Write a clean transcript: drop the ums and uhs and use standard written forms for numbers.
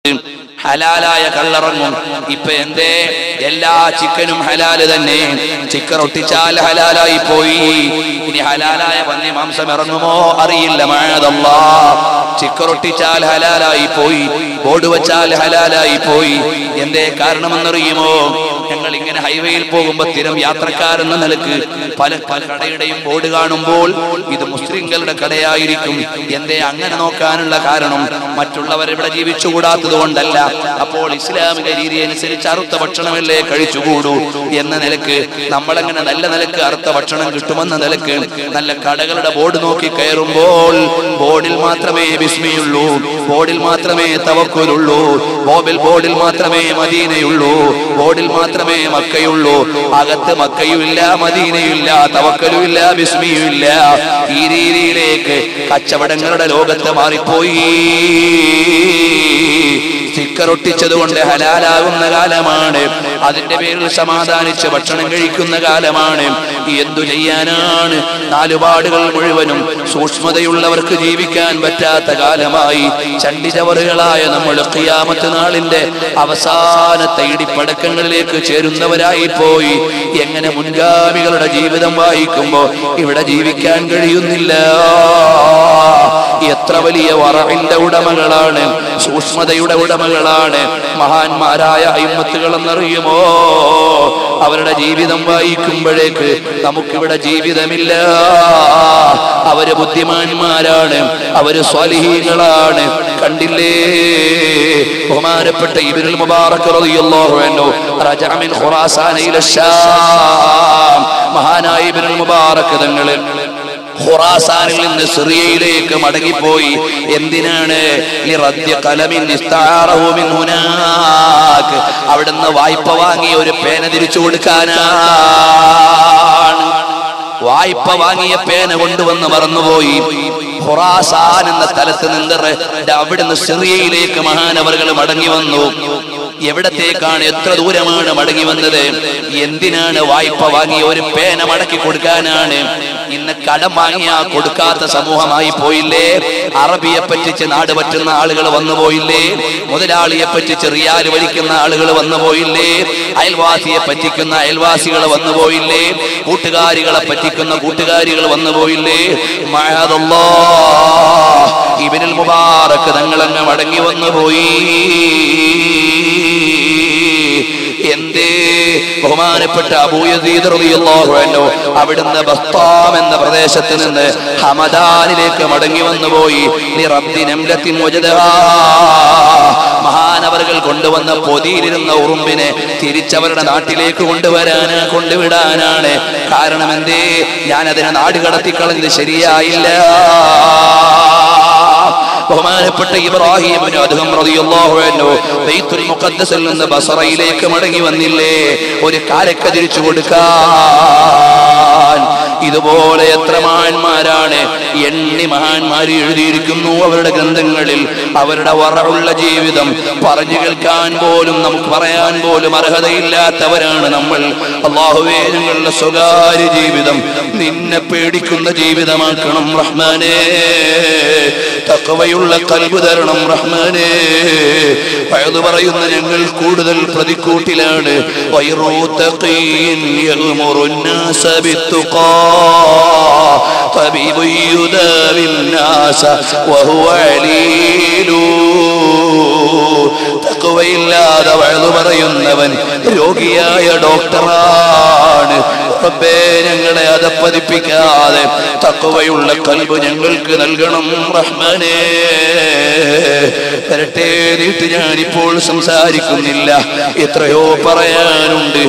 ഹലാലായ കള്ളറങ്ങും. ഇപ്പൊ എന്തേ എല്ലാ ചിക്കനും ഹലാല് തന്നെ. ചിക്കൻ ഒട്ടിച്ചാൽ ഹലാലായി പോയി. ഇനി ഹലാലായ പന്നി മാംസം ഇറങ്ങുമോ അറിയില്ല. മഅദല്ലാഹ്. ചിക്കൻ ഒട്ടിച്ചാൽ ഹലാലായി പോയി, ബോർഡ് വെച്ചാൽ ഹലാലായി പോയി. എന്തേ കാരണമെന്നറിയുമോ? ഞങ്ങൾ ഇങ്ങനെ ഹൈവേയിൽ പോകുമ്പോ സ്ഥിരം യാത്രക്കാരെന്ന നിലക്ക് പല പല കടയുടെയും ബോർഡ് കാണുമ്പോൾ ഇത് മുസ്ലിങ്ങളുടെ കടയായിരിക്കും. എന്തേ അങ്ങനെ നോക്കാനുള്ള കാരണം മറ്റുള്ളവർ ഇവിടെ ജീവിച്ചുകൂടാത്തത് കൊണ്ടല്ല. അപ്പോൾ ഇസ്ലാമിക രീതി അനുസരിച്ച് അറുത്ത ഭക്ഷണമല്ലേ കഴിച്ചുകൂടൂ എന്ന നിലക്ക് നമ്മളങ്ങനെ നല്ല നിലക്ക് അറുത്ത ഭക്ഷണം കിട്ടുമെന്ന നിലക്ക് നല്ല കടകളുടെ ബോർഡ് നോക്കി കയറുമ്പോൾ ബോർഡിൽ മാത്രമേ ബിസ്മിയുള്ളൂ, ബോർഡിൽ മാത്രമേ തവക്കുലുള്ളൂ, ബോർഡിൽ മാത്രമേ മദീനയുള്ളൂ, ബോർഡിൽ മാത്രമേ മക്കയുള്ളൂ. അകത്ത് മക്കയുമില്ല, മദീനയുമില്ല, തവക്കലുമില്ല, ബിസ്മിയുമില്ല. ഈ രീതിയിലേക്ക് കച്ചവടങ്ങളുടെ ലോകത്ത് മാറിപ്പോയി. സ്റ്റിക്കർ ഒട്ടിച്ചത് കൊണ്ട് ഹലാലാകുന്ന കാലമാണ്. അതിന്റെ പേരിൽ സമാധാനിച്ച് ഭക്ഷണം കഴിക്കുന്ന കാലമാണ്. എന്തു ചെയ്യാനാണ്? നാലുപാടുകൾ മുഴുവനും സൂക്ഷ്മതയുള്ളവർക്ക് ജീവിക്കാൻ പറ്റാത്ത കാലമായി. ചണ്ടിചവറുകളായ നമ്മൾ ഖിയാമത്ത് നാളിന്റെ അവസാനത്തെ ഇടിപ്പടക്കങ്ങളിലേക്ക് ചേരുന്നവരായി പോയി. എങ്ങനെ മുൻഗാമികളുടെ ജീവിതം വായിക്കുമ്പോ ഇവിടെ ജീവിക്കാൻ കഴിയുന്നില്ല. എത്ര വലിയ വറഇന്റെ ഉടമകളാണ്, സൂക്ഷ്മതയുടെ ഉടമകളാണ് മഹാന്മാരായ അയിമ്മത്തുകൾ എന്നറിയുമോ? അവരുടെ ജീവിതം വായിക്കുമ്പോഴേക്ക് നമുക്കിവിടെ ജീവിതമില്ല. അവര് ബുദ്ധിമാന്മാരാണ്, അവര് സ്വാലിഹീങ്ങളാണ്. കണ്ടില്ലേ ബഹുമാനപ്പെട്ട ഇബ്നുൽ മുബാറക് റളിയല്ലാഹു അൻഹു റജഅ മിൻ ഖുറാസാന ഇല ശാം. മഹാനായ ഇബ്നുൽ മുബാറക് തങ്ങൾ ഖുറാസാനിൽ നിന്ന് സിറിയയിലേക്ക് മടങ്ങിപ്പോയി. എന്തിനാണ്? അവിടുന്ന് വായ്പ വാങ്ങിയ ഒരു പേന തിരിച്ചു കൊടുക്കാനാണ്. വായ്പ വാങ്ങിയ പേന കൊണ്ടുവന്ന് മറന്നുപോയി. ഖുറാസാൻ എന്ന സ്ഥലത്ത് നിന്ന് അവിടുന്ന് സിറിയയിലേക്ക് മഹാനവറുകൾ മടങ്ങി വന്നു. എവിടത്തേക്കാണ്, എത്ര ദൂരമാണ് മടങ്ങി വന്നത്? എന്തിനാണ്? വായ്പ വാങ്ങിയ ഒരു പേന മടക്കി കൊടുക്കാനാണ്. ഇന്ന് കടം വാങ്ങിയാ കൊടുക്കാത്ത സമൂഹമായി പോയില്ലേ? അറബിയെ പറ്റിച്ച് നാട് പറ്റുന്ന ആളുകൾ വന്നുപോയില്ലേ? മുതലാളിയെ പറ്റിച്ച് റിയാൽ വലിക്കുന്ന ആളുകൾ വന്നുപോയില്ലേ? അയൽവാസിയെ പറ്റിക്കുന്ന അയൽവാസികൾ വന്നുപോയില്ലേ? കൂട്ടുകാരികളെ പറ്റിക്കുന്ന കൂട്ടുകാരികൾ വന്നുപോയില്ലേ? മഅദല്ലാഹ്. ഇബ്നുൽ മുബാറക് തങ്ങളങ്ങ് മടങ്ങി വന്നുപോയി. എന്തേ? ബഹുമാനപ്പെട്ട അബൂ യസീദ് റളിയല്ലാഹു അൻഹു അവിടുന്ന് ബസ്താം എന്ന പ്രദേശത്ത് നിന്ന് ഹമദാനിലേക്ക് മടങ്ങി വന്നുപോയി. മഹാനവറുകൾ കൊണ്ടുവന്ന പൊതിയിലിരുന്ന ഉറുമ്പിനെ തിരിച്ചവരുടെ നാട്ടിലേക്ക് കൊണ്ടുവിടാനാണ്. കാരണം എന്തേ? ഞാൻ അതിനെ നാട് കടത്തിക്കളഞ്ഞത് ശരിയായില്ല. ബഹുമാനപ്പെട്ട ഇബ്രാഹിം ഇബ്നു അദ്ഹം റളിയല്ലാഹു അൻഹു ബൈത്തുൽ മുഖദ്ദസിൽ നിന്ന് ബസറയിലേക്ക് മടങ്ങി വന്നില്ലേ ഒരു കാലക്ക തിരിച്ചു കൊടുക്കാൻ? ഇതുപോലെ എത്ര മഹാന്മാരാണ്, എണ്ണി മഹാന്മാർ എഴുതിയിരിക്കുന്നു അവരുടെ ഗ്രന്ഥങ്ങളിൽ. അവരുടെ വറഉള്ള ജീവിതം പറഞ്ഞു കേൾക്കാൻ പോലും, നമുക്ക് പറയാൻ പോലും അർഹതയില്ലാത്തവരാണ് നമ്മൾ. അല്ലാഹുവേ, ഞങ്ങളുടെ സ്വകാര്യ ജീവിതം നിന്നെ പേടിക്കുന്ന ജീവിതമാക്കണം റഹ്മാനേ. തഖ്വയുള്ള ഖൽബ് തരണം റഹ്മാനേ. വഅദ് പറയുന്ന ഞങ്ങൾ കൂടുതൽ പ്രതിക്കൂട്ടിലാണ്. വൈറൂതഖീൻ യഗ്മുറുൻ നാസ ബിത്തുഖാ തബീബു യുദാവിൻ നാസ വഹുവ അലീലു. തഖ്വയില്ലാതെ വഅദ് പറയുന്നവൻ രോഗിയായ ഡോക്ടറാണ്. റബ്ബേ, ഞങ്ങളെ അധപ്പതിപ്പിക്കാതെ തഖ്വയുള്ള ഖൽബ് ഞങ്ങൾക്ക് നൽകണം റഹ്മാനേ. വരട്ടെ, ഞാനിപ്പോൾ സംസാരിക്കുന്നില്ല, എത്രയോ പറയാനുണ്ട്.